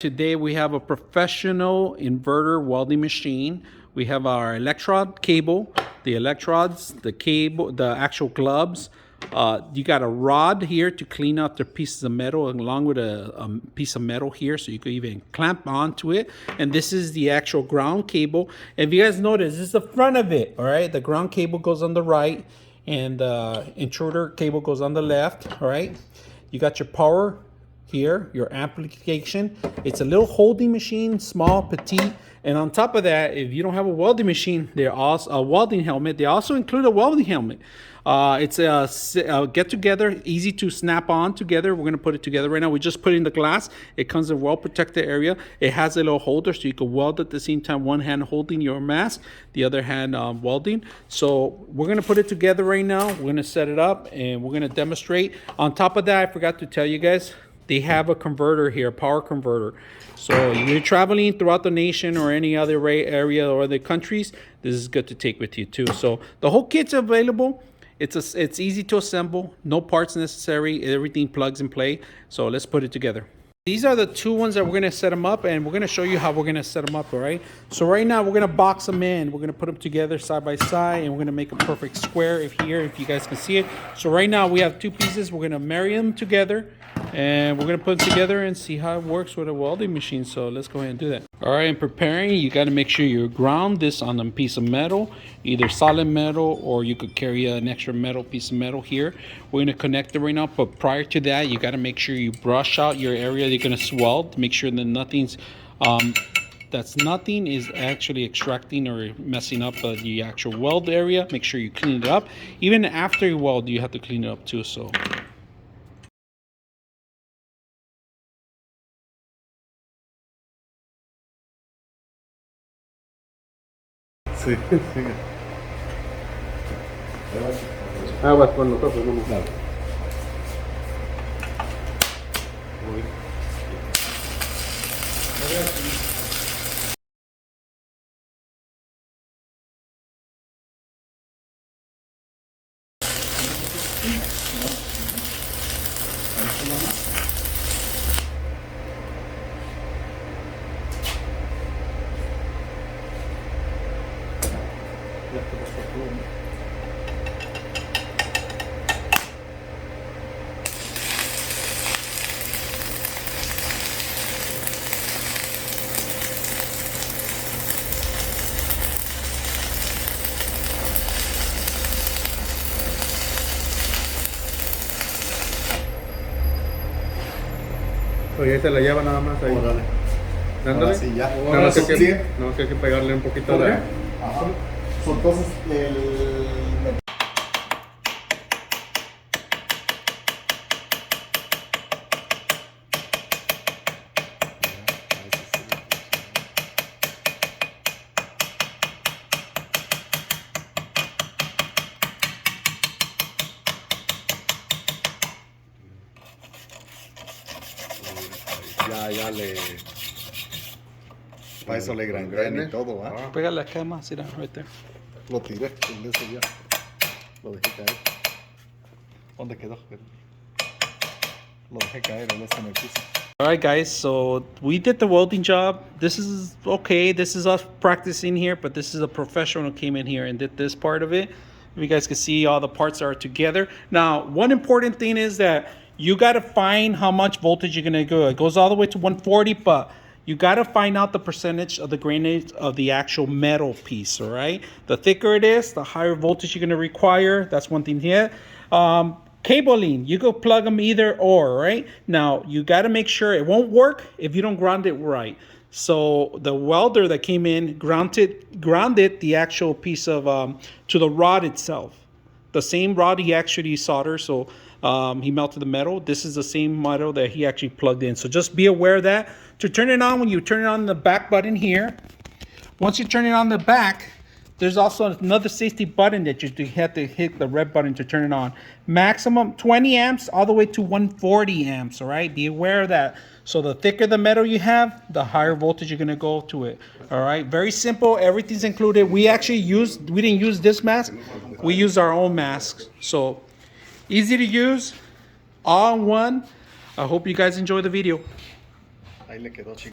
Today we have a professional inverter welding machine. We have our electrode cable, the electrodes, the cable, the actual gloves. You got a rod here to clean up the pieces of metal along with a piece of metal here, so you could even clamp onto it. And this is the actual ground cable. If you guys notice, this is the front of it, all right? The ground cable goes on the right and the intruder cable goes on the left, all right? You got your power here, your amplification. It's a little holding machine, small, petite. And on top of that, if you don't have a welding machine, they're also a welding helmet. They also include a welding helmet. It's a get together, easy to snap on together. We're gonna put it together right now. We just put it in the glass. It comes in a well protected area. It has a little holder so you can weld at the same time. One hand holding your mask, the other hand welding. So we're gonna put it together right now. We're gonna set it up and we're gonna demonstrate. On top of that, I forgot to tell you guys, they have a converter here, power converter. So if you're traveling throughout the nation or any other area or other countries, this is good to take with you too. So the whole kit's available. It's easy to assemble, no parts necessary, everything plugs and play. So let's put it together. These are the two ones that we're gonna set them up, and we're gonna show you how we're gonna set them up, all right? So right now we're gonna box them in. We're gonna put them together side by side, and we're gonna make a perfect square if you guys can see it. So right now we have two pieces. We're gonna marry them together, and we're gonna put them together and see how it works with a welding machine. So let's go ahead and do that. All right, in preparing, you gotta make sure you ground this on a piece of metal, either solid metal or you could carry an extra metal piece of metal here. We're gonna connect it right now, but prior to that, you gotta make sure you brush out your area you're gonna sweld. Make sure that nothing is actually extracting or messing up the actual weld area. Make sure you clean it up. Even after you weld, you have to clean it up too. So. Sí, sí. Aguas con nosotros, no nos damos. Oye, ahí se la lleva nada más ahí. Órale. Dándole. Ahora sí, ya. Nada más que hay que pegarle un poquito de... Ajá. Entonces, Ya le... para eso le grangrena y todo, ¿ah? Pégale acá más, mira, right there. Lo tiré, en eso ya. Lo dejé caer. ¿Dónde quedó? Lo dejé caer, en eso en el piso. All right, guys, so we did the welding job. This is okay. This is us practicing here, but this is a professional who came in here and did this part of it. You guys can see all the parts are together. Now, one important thing is that you got to find how much voltage you're going to go. It goes all the way to 140, but you got to find out the percentage of the grainage of the actual metal piece, all right? The thicker it is, the higher voltage you're going to require. That's one thing here. Cabling, you go plug them either or, right? Now, you got to make sure it won't work if you don't ground it right. So the welder that came in grounded the actual piece of to the rod itself. The same rod he actually soldered, so he melted the metal. This is the same metal that he actually plugged in. So just be aware of that. To turn it on, when you turn it on the back button here, once you turn it on the back, there's also another safety button that you have to hit the red button to turn it on. Maximum 20 amps all the way to 140 amps, all right? Be aware of that. So the thicker the metal you have, the higher voltage you're gonna go to it, all right? Very simple, everything's included. We didn't use this mask, we used our own masks. So easy to use, all in one. I hope you guys enjoy the video. Ahí le quedó, chicos.